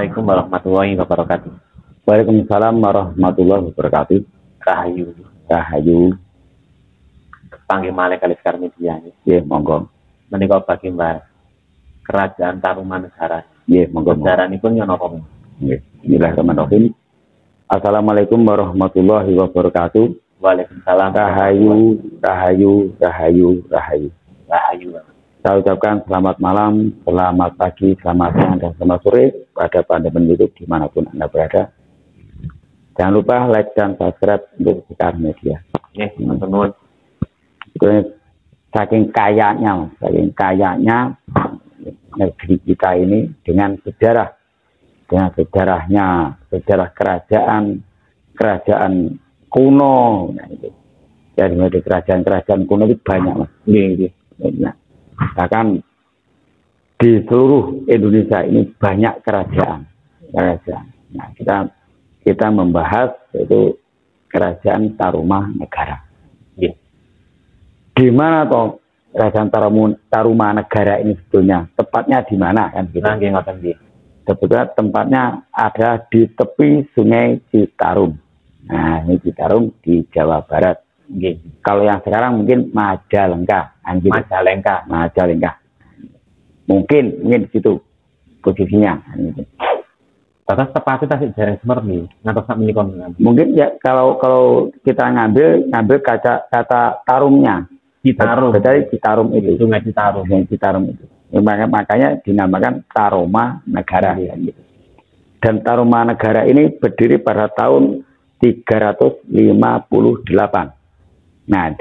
Assalamualaikum warahmatullahi wabarakatuh. Waalaikumsalam warahmatullahi wabarakatuh. Rahayu. Rahayu. Panggih malih kali sekar media. Nggih, monggo. Menika bagi Mbah Kerajaan Tarumanegara. Nggih, monggo. Sejaranipun yen napa? Nggih. Bismillahirrahmanirrahim. Assalamualaikum warahmatullahi wabarakatuh. Waalaikumsalam. Rahayu, rahayu, rahayu, rahayu. Rahayu. Saya ucapkan selamat malam, selamat pagi, selamat siang, dan selamat sore pada pandangan YouTube dimanapun Anda berada. Jangan lupa like dan subscribe untuk Sekar Media. Nggih, matur Saking kayanya negeri kita ini dengan sejarahnya, sejarah kerajaan kuno. Nah, itu. Jadi kerajaan kuno itu banyak, Mas. Nah, bahkan di seluruh Indonesia ini banyak kerajaan. Nah, kita membahas yaitu Kerajaan Tarumanegara. Nggih. Di mana toh Kerajaan Tarumanegara ini sebetulnya? Tepatnya di mana kan gitu? Nggih, ngoten nggih. Sebetulnya tempatnya ada di tepi Sungai Citarum. Nah, ini Citarum di Jawa Barat. Nggih. Kalau yang sekarang mungkin Majalengka. Majalengka. Mungkin di situ posisinya. Batas tepatnya tasik jarang semerni. Ngantos sak menika. Mungkin ya kalau kita ngambil kata tarumnya. Citarum. Berarti Citarum itu. Sungai Citarum. Sungai Citarum itu. Makanya dinamakan Tarumanegara. Iya. Gitu. Dan Tarumanegara ini berdiri pada tahun 358. Nah,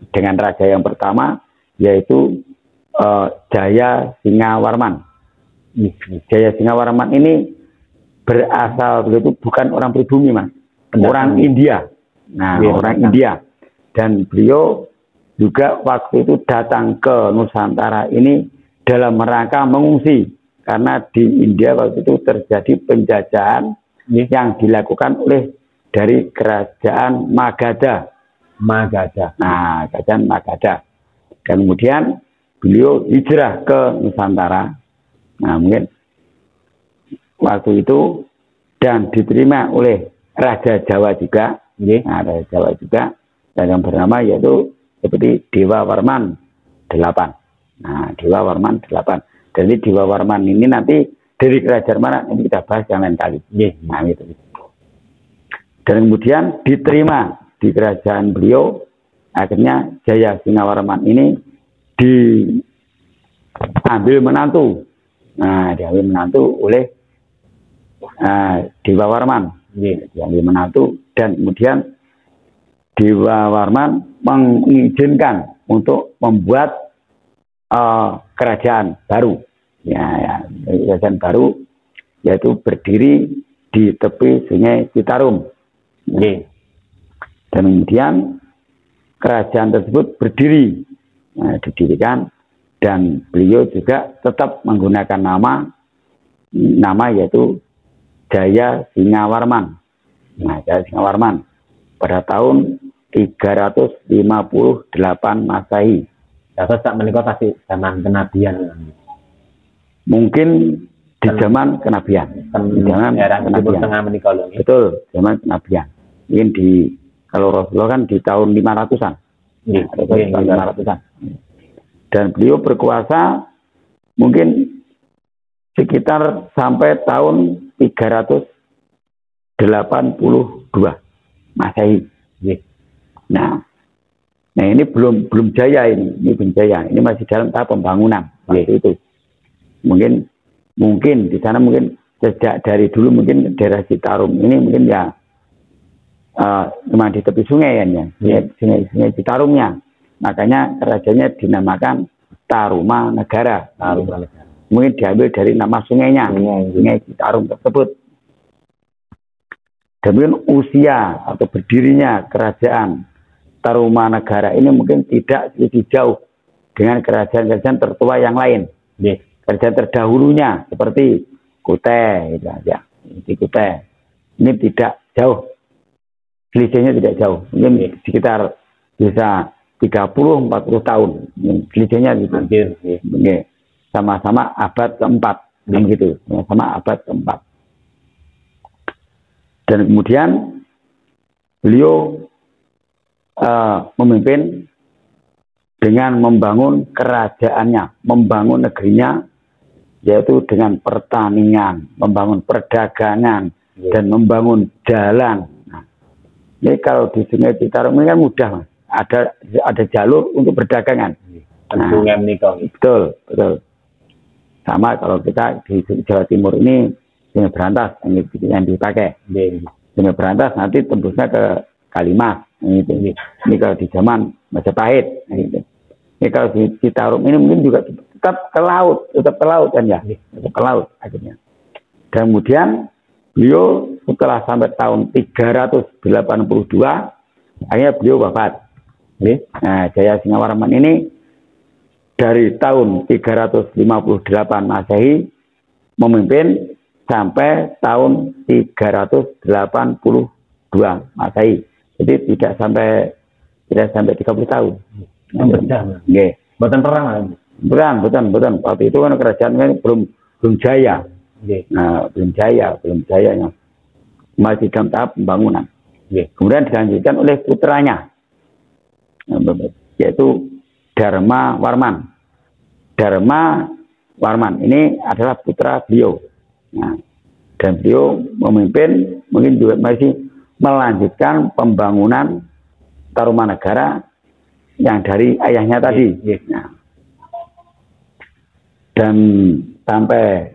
dengan raja yang pertama yaitu Jaya Singawarman. Jaya Singawarman ini berasal begitu bukan orang pribumi, Mas. Orang India. Nah, orang India. Dan beliau juga waktu itu datang ke Nusantara ini dalam rangka mengungsi karena di India waktu itu terjadi penjajahan yang dilakukan oleh dari kerajaan Magadha. Nah, kerajaan Magadha. Dan kemudian beliau hijrah ke Nusantara. Nah, mungkin waktu itu dan diterima oleh Raja Jawa juga. Nah, Raja Jawa juga. Dan yang bernama yaitu seperti Dewa Warman 8. Nah, Dewa Warman 8. Jadi Dewa Warman ini nanti dari kerajaan mana? Nanti kita bahas yang lain kali. Nah, itu. Dan kemudian diterima di kerajaan beliau, akhirnya Jaya Singawarman ini diambil menantu. Nah, diambil menantu oleh Dewa Warman. Diambil menantu dan kemudian Dewa Warman mengizinkan untuk membuat kerajaan baru. Kerajaan baru yaitu berdiri di tepi Sungai Citarum. Dan kemudian kerajaan tersebut didirikan dan beliau juga tetap menggunakan nama yaitu Jaya Singawarman. Nah, Jaya Singawarman pada tahun 358 Masehi. Dapat sak menika pasti zaman kenabian. Mungkin di zaman kenabian. Di zaman kenabian. Tengah menika lho. Betul, zaman kenabian. Mungkin kalau Rasulullah kan di tahun 500-an. 500-an. Dan beliau berkuasa mungkin sekitar sampai tahun 382 Masehi. Nah, ini belum jaya ini belum jaya. Ini masih dalam tahap pembangunan. Itu. Mungkin di sana mungkin sejak dari dulu mungkin daerah Citarum ini mungkin ya memang di tepi sungai ya, sungai Citarumnya. Makanya kerajaannya dinamakan Tarumanegara. Mungkin diambil dari nama sungainya, Sungai Citarum tersebut. Dan usia atau berdirinya kerajaan Tarumanegara ini mungkin tidak lebih jauh dengan kerajaan-kerajaan tertua yang lain. Kerajaan terdahulunya seperti Kutai, Kutai. Ini tidak jauh. Selisihnya tidak jauh. Mungkin sekitar bisa 30-40 tahun. Selisihnya gitu. Sama-sama abad keempat. Gitu. Sama-sama abad keempat. Dan kemudian beliau memimpin dengan membangun kerajaannya, membangun negerinya, yaitu dengan pertanian, membangun perdagangan, dan membangun jalan. Nah, ini kalau di Sungai Citarum ini kan mudah, Mas. Ada jalur untuk perdagangan. Bendungan nih kok. Betul, betul. Sama kalau kita di Jawa Timur ini Sungai Berantas yang dipakai. Sungai Berantas nanti tembusnya ke Kalimas. Ini kalau di zaman Majapahit. Ini kalau di Citarum ini mungkin juga tetap ke laut kan ya, tetap ke laut akhirnya. Dan kemudian beliau setelah sampai tahun 382 akhirnya beliau wafat. Nah, Jaya Singawarman ini dari tahun 358 Masehi memimpin sampai tahun 382 Masehi. Jadi tidak sampai 30 tahun. Nggih. Mboten perang. Betul. Waktu itu kan kerajaan kan belum jaya. Nah, belum jayanya. Masih dalam tahap pembangunan. Kemudian dilanjutkan oleh putranya, yaitu Dharma Warman ini adalah putra beliau. Nah, dan beliau memimpin, mungkin juga masih melanjutkan pembangunan Tarumanegara yang dari ayahnya tadi. Nah, dan sampai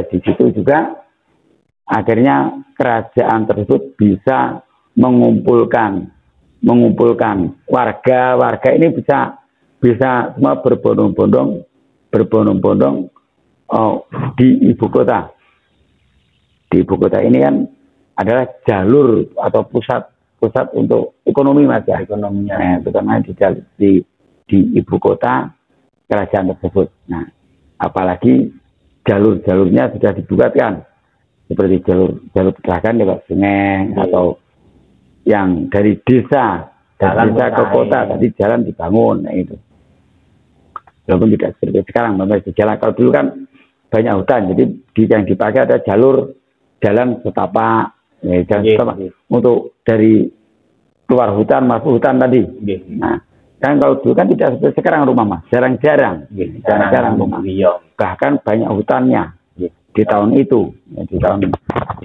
di situ juga akhirnya kerajaan tersebut bisa mengumpulkan warga ini bisa semua berbondong-bondong di ibu kota. Di ibu kota ini kan adalah jalur atau pusat untuk ekonomi, Mas ya. Ekonominya di ibu kota kerajaan tersebut. Nah, apalagi jalur-jalurnya sudah dibuatkan seperti jalur perdagangan lewat sungai atau yang dari desa ke kota tadi jalan dibangun. Nah, itu walaupun tidak seperti sekarang di jalan. Kalau dulu kan banyak hutan, jadi yang dipakai ada jalan setapak, untuk dari keluar hutan masuk hutan tadi. Nah, kan kalau dulu kan tidak seperti sekarang rumah, Mas, jarang rumah. Bahkan banyak hutannya di tahun itu, di tahun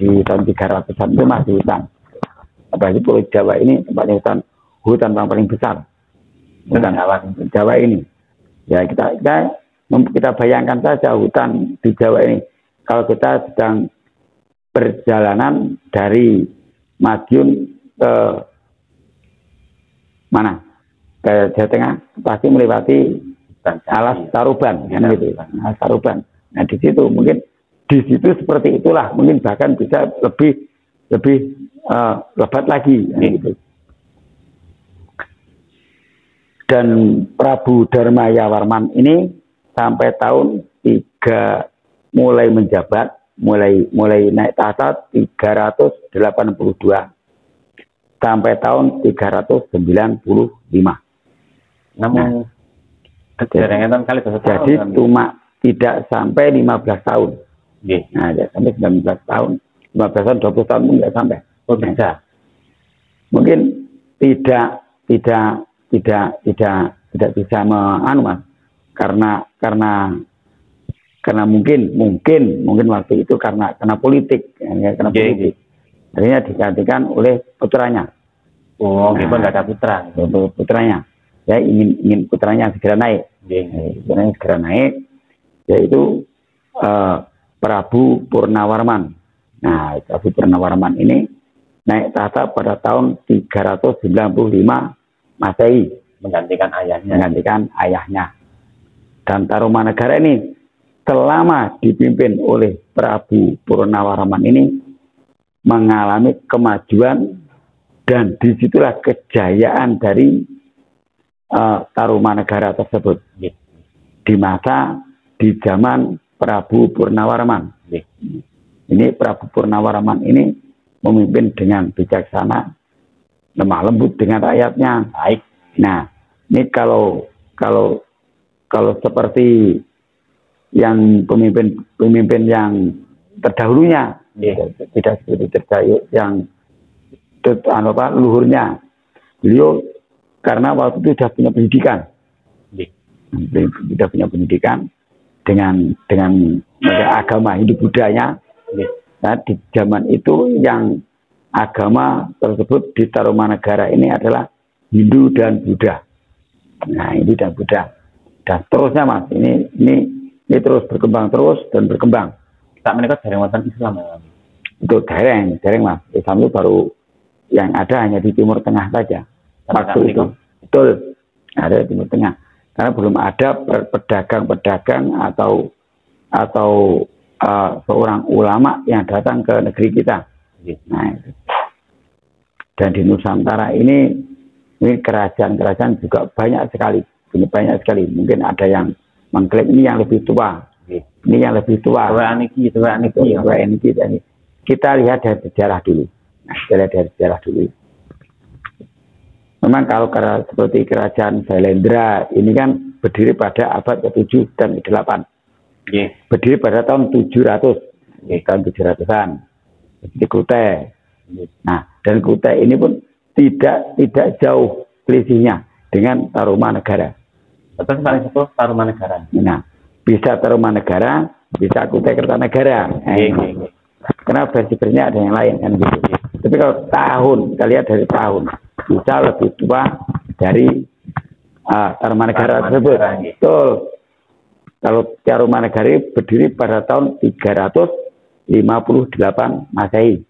300-an itu masih hutan. Apalagi Pulau Jawa ini tempatnya hutan yang paling besar. Hutan Jawa ini. Ya kita bayangkan saja hutan di Jawa ini. Kalau kita sedang perjalanan dari Madiun ke mana? Ke Jawa Tengah pasti melewati Alas Taruban, kan gitu. Alas Taruban. Nah, di situ mungkin seperti itulah, mungkin bahkan bisa lebih lebat lagi, gitu. Dan Prabu Dharmayawarman ini sampai tahun 3 mulai menjabat, mulai naik tahta 382 sampai tahun 395. Namun jadi cuma tidak sampai 15 tahun. Nah, sampai 19 tahun, 15 tahun, 20 tahun pun tidak sampai. Bisa. Mungkin tidak bisa Mas, karena mungkin waktu itu karena politik, karena politik. Akhirnya digantikan oleh putranya. Nggak ada putranya. Ya, ingin putranya segera naik. Putranya segera naik, yaitu Prabu Purnawarman. Nah, Prabu Purnawarman ini naik tahta pada tahun 395 Masehi, menggantikan ayahnya. Dan Tarumanegara ini selama dipimpin oleh Prabu Purnawarman ini mengalami kemajuan, dan disitulah kejayaan dari Tarumanegara tersebut di zaman Prabu Purnawarman. Ini Prabu Purnawarman ini memimpin dengan bijaksana, lemah lembut dengan rakyatnya. Baik. Nah, ini kalau seperti yang pemimpin yang terdahulunya, Tidak seperti Tirtayus yang luhurnya. Beliau karena waktu itu sudah punya pendidikan. Sudah punya pendidikan dengan agama Hindu Budaya. Nah, di zaman itu yang agama tersebut di Tarumanegara ini adalah Hindu dan Buddha. Nah, Hindu dan Buddha. Dan terusnya Mas, ini terus berkembang terus dan berkembang. Tak menikah dari wonten Islam ya. Itu dereng Mas. Islam itu baru yang ada hanya di Timur Tengah saja. Waktu itu betul ada di Timur Tengah. Karena belum ada pedagang-pedagang atau seorang ulama yang datang ke negeri kita. Nah, itu. Dan di Nusantara ini kerajaan-kerajaan juga banyak sekali. Mungkin ada yang mengklaim ini yang lebih tua. Ini yang lebih tua. Kita lihat dari sejarah dulu. Memang kalau seperti kerajaan Sailendra ini kan berdiri pada abad ke-7 dan ke-8. Berdiri pada tahun 700. Tahun 700-an. Di Kutai. Nah, dan Kutai ini pun tidak jauh selisihnya dengan Tarumanegara. Betul paling satu Tarumanegara. Nah, bisa Tarumanegara, bisa Kutai Kertanegara. Karena versi-versinya ada yang lain kan gitu. Tapi kalau tahun, kita lihat dari tahun, bisa lebih tua dari Tarumanegara tersebut. Betul. Kalau Tarumanegara berdiri pada tahun 358 Masehi.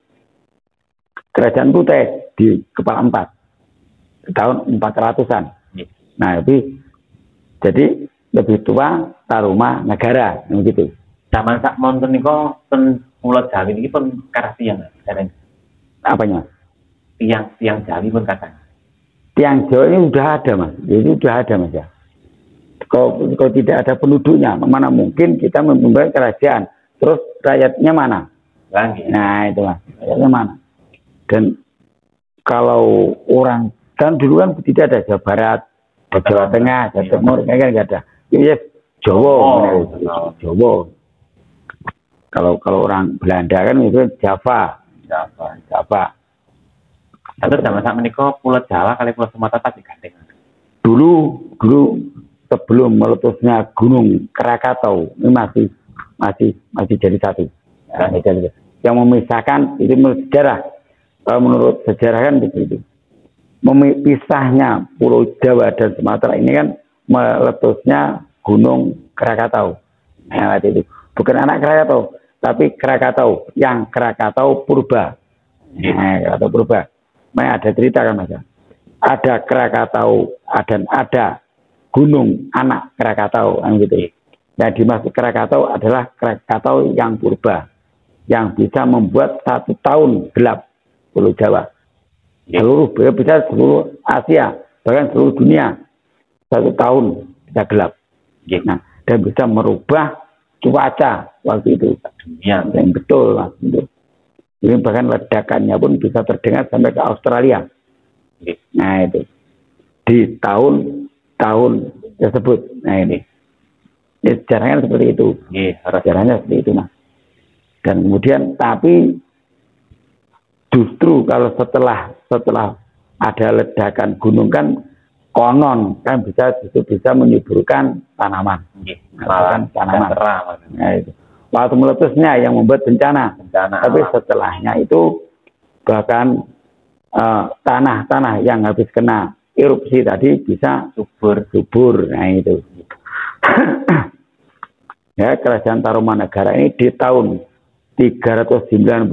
Kerajaan Kutai di kepala 4 tahun 400-an. Nah, jadi lebih tua Tarumanegara begitu. Zaman sak monten niku ten Pulau Jawi ini pun karena tiang. Apanya? Tiang Jawi pun kata. Tiang Jawa ini udah ada Mas. Jadi udah ada Mas ya. Kalau tidak ada penduduknya, mana mungkin kita membangun kerajaan. Terus rakyatnya mana? Lagi. Nah itu Mas, rakyatnya mana? Dan kalau orang kan dulu kan tidak ada Jawa Barat, Jawa Tengah, Jawa Timur, kan nggak ada. Ini Jawa. Kalau orang Belanda kan itu Java. Atau zaman saat menikah Pulau Jawa kali Pulau Sumatera tak digandeng. Dulu sebelum meletusnya Gunung Krakatau ini masih jadi satu. Yang memisahkan itu menurut sejarah. Menurut sejarah kan begitu. Memisahnya Pulau Jawa dan Sumatera ini kan meletusnya Gunung Krakatau. Nah, itu bukan anak Krakatau, tapi Krakatau yang Krakatau Purba. Krakatau Purba. Nah, ada cerita kan Mas. Ada Krakatau dan ada gunung anak Krakatau kan gitu. Nah, dimaksud Krakatau adalah Krakatau yang purba yang bisa membuat 1 tahun gelap Pulau Jawa. Bisa seluruh Asia, bahkan seluruh dunia 1 tahun bisa gelap. Nah, dan bisa merubah cuaca waktu itu. Yang betul Mas. Jadi bahkan ledakannya pun bisa terdengar sampai ke Australia. Nah itu di tahun tersebut. Nah ini sejarahnya seperti itu. Sejarahnya seperti itu Mas. Dan kemudian tapi justru kalau setelah ada ledakan gunung kan konon kan bisa menyuburkan tanaman. Tanaman. Nah, itu. Waktu meletusnya yang membuat bencana. Tapi setelahnya itu bahkan tanah yang habis kena erupsi tadi bisa subur. Nah itu. Ya, kerajaan Tarumanegara ini di tahun 395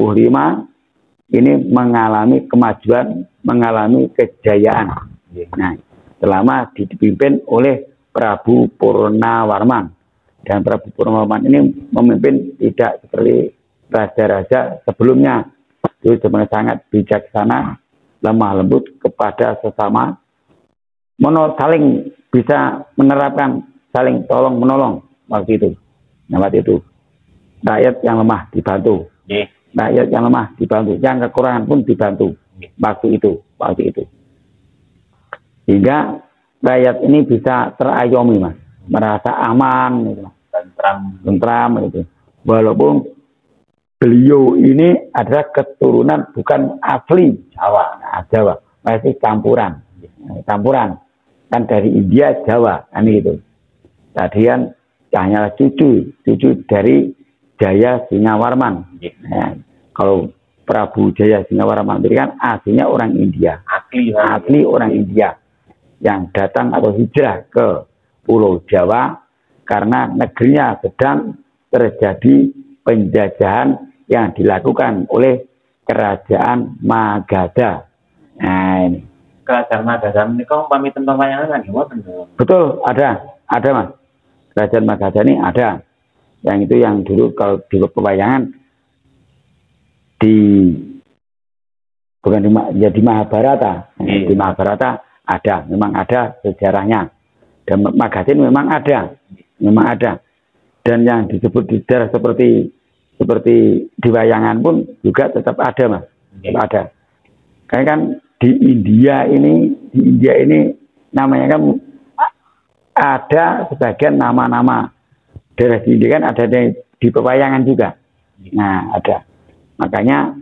ini mengalami kemajuan, mengalami kejayaan. Nah, selama dipimpin oleh Prabu Purnawarman. Dan Prabu Purnawarman ini memimpin tidak seperti raja-raja sebelumnya. Itu sebenarnya sangat bijaksana, lemah lembut kepada sesama, saling bisa menerapkan saling tolong menolong waktu itu. Nah, waktu itu rakyat yang lemah dibantu, rakyat yang lemah dibantu, yang kekurangan pun dibantu waktu itu. Hingga rakyat ini bisa terayomi Mas, merasa aman, gitu. Tentram itu. Walaupun beliau ini adalah keturunan bukan asli Jawa, Jawa, masih campuran, kan dari India Jawa, kan gitu. Tadian hanyalah cucu dari Jaya Singawarman. Nah, kalau Prabu Jaya Singawarman itu kan aslinya orang India, asli orang India yang datang atau hijrah ke Pulau Jawa karena negerinya sedang terjadi penjajahan yang dilakukan oleh Kerajaan Magadha. Nah, ini. Kerajaan Magadha ini kok pamitan pewayangan kan? Betul, ada Mas. Kerajaan Magadha ini ada. Yang itu yang dulu kalau di pewayangan di Mahabharata. Di Mahabharata ada, memang ada sejarahnya. Dan Magadha memang ada. Dan yang disebut di sejarah seperti di wayangan pun juga tetap ada, Mas. Tetap ada. Karena kan di India ini namanya kan ada sebagian nama-nama daerah di India kan ada di pewayangan juga. Nah, ada. Makanya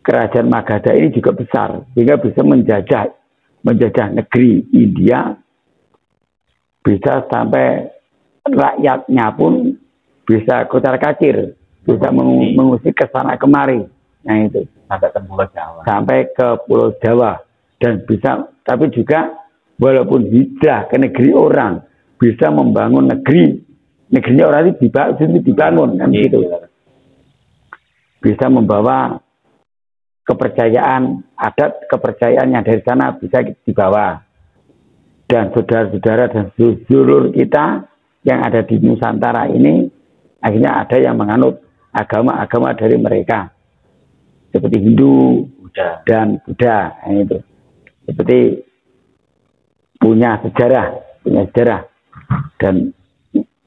Kerajaan Magadha ini juga besar sehingga bisa menjajah negeri India, bisa sampai rakyatnya pun bisa kocar-kacir, bisa mengusik ke sana kemari. Nah itu sampai ke Pulau Jawa. Sampai ke Pulau Jawa dan bisa, tapi juga walaupun hijrah ke negeri orang, bisa membangun negerinya orang itu dibangun kan gitu. Bisa membawa kepercayaan adat, kepercayaan yang dari sana bisa dibawa. Dan saudara-saudara dan dulur kita yang ada di Nusantara ini akhirnya ada yang menganut agama-agama dari mereka seperti Hindu dan Buddha. Nah, itu seperti punya sejarah dan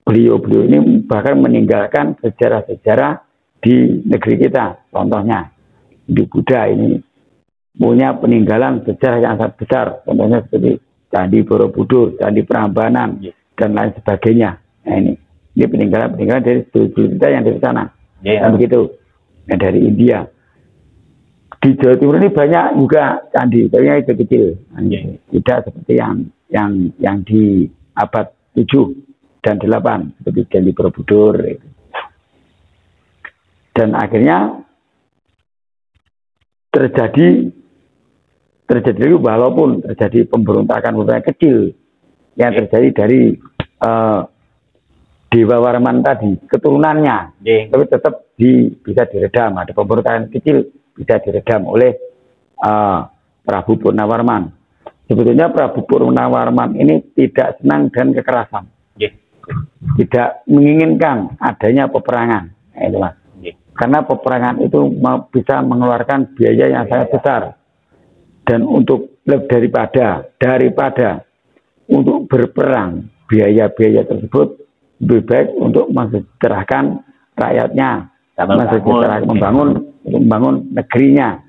beliau ini bahkan meninggalkan sejarah-sejarah di negeri kita. Contohnya di Buddha ini punya peninggalan sejarah yang sangat besar, contohnya seperti Candi Borobudur, Candi Prambanan dan lain sebagainya. Nah, ini peninggalan dari dulur kita yang dari sana. Dan begitu. Nah, dari India. Di Jawa Timur ini banyak juga candi, tapi yang kecil. Tidak seperti yang di abad 7 dan 8 seperti Candi Borobudur. Dan akhirnya terjadi walaupun terjadi pemberontakan kecil yang terjadi dari Dewa Warman tadi, keturunannya, tapi tetap bisa diredam. Ada pemberontakan kecil bisa diredam oleh Prabu Purnawarman. Sebetulnya Prabu Purnawarman ini tidak senang dan kekerasan, tidak menginginkan adanya peperangan, itu Mas. Karena peperangan itu bisa mengeluarkan biaya yang sangat besar, dan untuk daripada untuk berperang biaya tersebut lebih baik untuk mensejahterakan rakyatnya, membangun negerinya.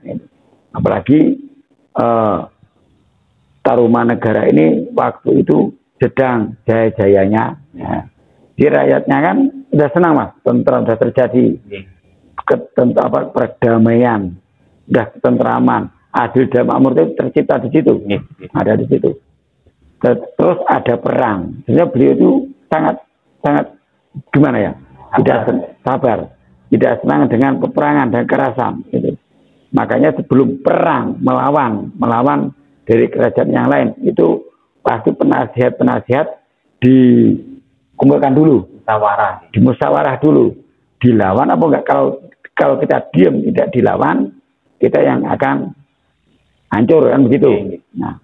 Apalagi Tarumanegara ini waktu itu sedang jaya-jayanya. Ya. Di rakyatnya kan sudah senang, Mas, tentram sudah terjadi, perdamaian, sudah ketentraman, adil dan makmur itu tercipta di situ, ada di situ. Terus ada perang. Sebenarnya beliau itu sangat gimana ya? Tidak sabar, tidak senang dengan peperangan dan kekerasan. Gitu. Makanya sebelum perang melawan dari kerajaan yang lain itu pasti penasihat dikumpulkan dulu, dimusyawarah dulu, dilawan apa enggak. Kalau kita diam tidak dilawan, kita yang akan hancur kan begitu. Nah,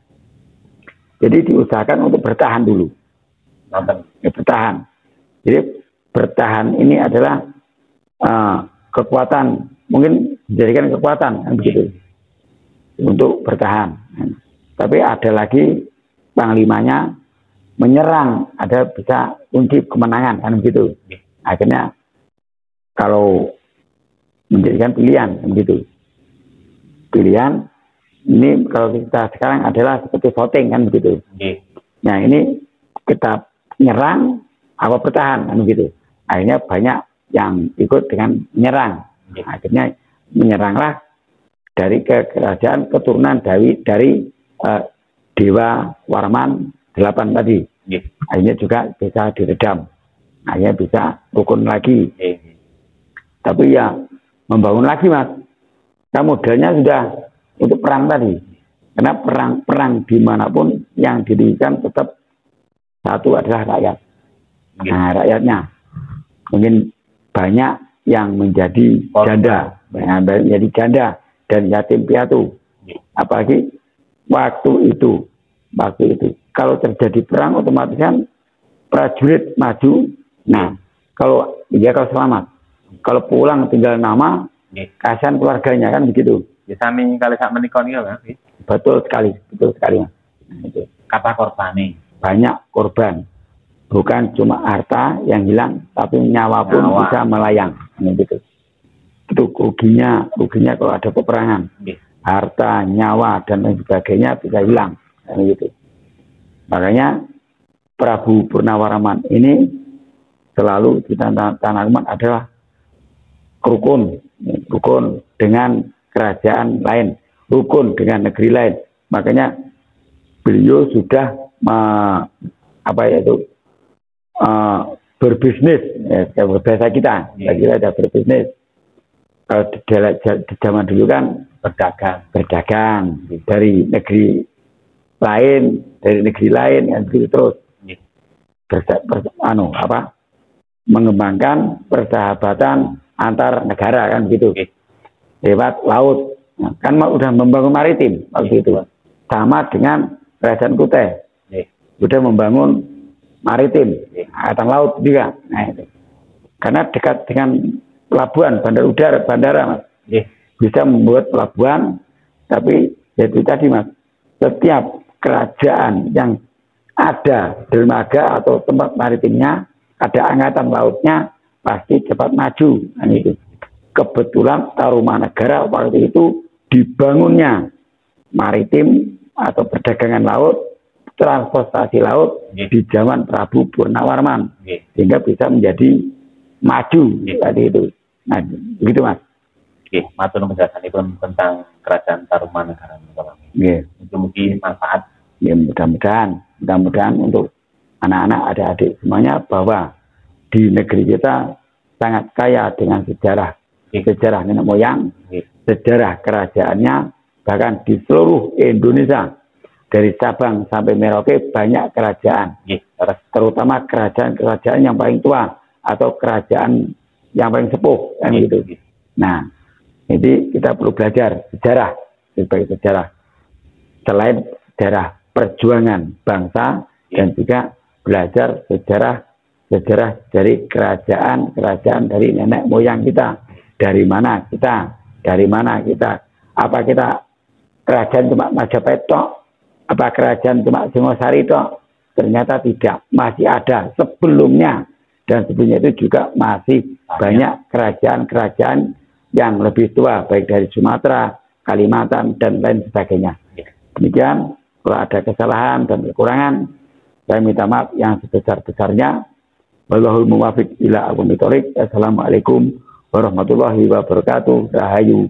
jadi diusahakan untuk bertahan dulu. Bertahan. Jadi bertahan ini adalah kekuatan, mungkin dijadikan kekuatan kan begitu untuk bertahan. Tapi ada lagi panglimanya menyerang, ada bisa kunci kemenangan kan begitu. Akhirnya kalau menjadikan pilihan kan begitu. Pilihan ini kalau kita sekarang adalah seperti voting kan begitu. Nah ini kita nyerang apa bertahan kan begitu. Akhirnya banyak yang ikut dengan menyerang. Akhirnya menyeranglah dari kerajaan keturunan dari Dewa Warman 8 tadi. Akhirnya juga bisa diredam. Akhirnya bisa rukun lagi. Tapi ya membangun lagi, Mas. Kan modalnya sudah untuk perang tadi. Karena perang dimanapun yang dirugikan tetap satu adalah rakyat. Nah, rakyatnya mungkin banyak yang menjadi janda, menjadi janda dan yatim piatu. Apalagi waktu itu. Kalau terjadi perang otomatis kan prajurit maju. Nah, kalau selamat. Kalau pulang tinggal nama, kasihan keluarganya kan begitu. Sami kali sak menika niku kan. Betul sekali. Nah, itu. Kata korban banyak korban. Bukan cuma harta yang hilang, tapi nyawa pun bisa melayang. Nah, gitu. Itu ruginya kalau ada peperangan. Harta, nyawa, dan lain sebagainya bisa hilang. Nah, gitu. Makanya Prabu Purnawarman ini selalu di Tanaman adalah rukun dengan kerajaan lain, rukun dengan negeri lain. Makanya beliau sudah berbisnis, bahasa kita ada berbisnis. Kalau di zaman dulu kan berdagang dari negeri lain yang begitu terus mengembangkan persahabatan antar negara kan begitu lewat laut. Nah, kan udah membangun maritim waktu itu sama dengan Kerajaan Kutai sudah membangun maritim angkatan laut juga. Nah, itu karena dekat dengan pelabuhan bandara Mas. Bisa membuat pelabuhan. Tapi itu tadi Mas, setiap kerajaan yang ada dermaga atau tempat maritimnya, ada angkatan lautnya, pasti cepat maju. Nah, itu kebetulan Tarumanagara waktu itu dibangunnya maritim atau perdagangan laut, transportasi laut di zaman Prabu Purnawarman, sehingga bisa menjadi maju tadi itu. Nah, begitu Mas. Matur penjelasanipun tentang kerajaan Tarumanagara. Mungkin manfaat. Ya, mudah-mudahan untuk anak-anak, adik-adik semuanya bahwa di negeri kita sangat kaya dengan sejarah nenek moyang, sejarah kerajaannya, bahkan di seluruh Indonesia dari Sabang sampai Merauke banyak kerajaan, terutama kerajaan yang paling tua atau kerajaan yang paling sepuh kan gitu. Nah, jadi kita perlu belajar sejarah sebagai sejarah selain sejarah perjuangan bangsa, dan juga belajar sejarah dari kerajaan dari nenek moyang kita. Dari mana kita? Apa kita kerajaan cuma Majapahit tok? Apa kerajaan cuma Singosari tok? Ternyata tidak, masih ada sebelumnya, dan sebelumnya itu juga masih banyak kerajaan yang lebih tua, baik dari Sumatera, Kalimantan, dan lain sebagainya. Demikian, kalau ada kesalahan dan kekurangan, saya minta maaf yang sebesar-besarnya. Wallahul muwaffiq ila aqwamit thoriq. Assalamualaikum warahmatullahi wabarakatuh. Rahayu.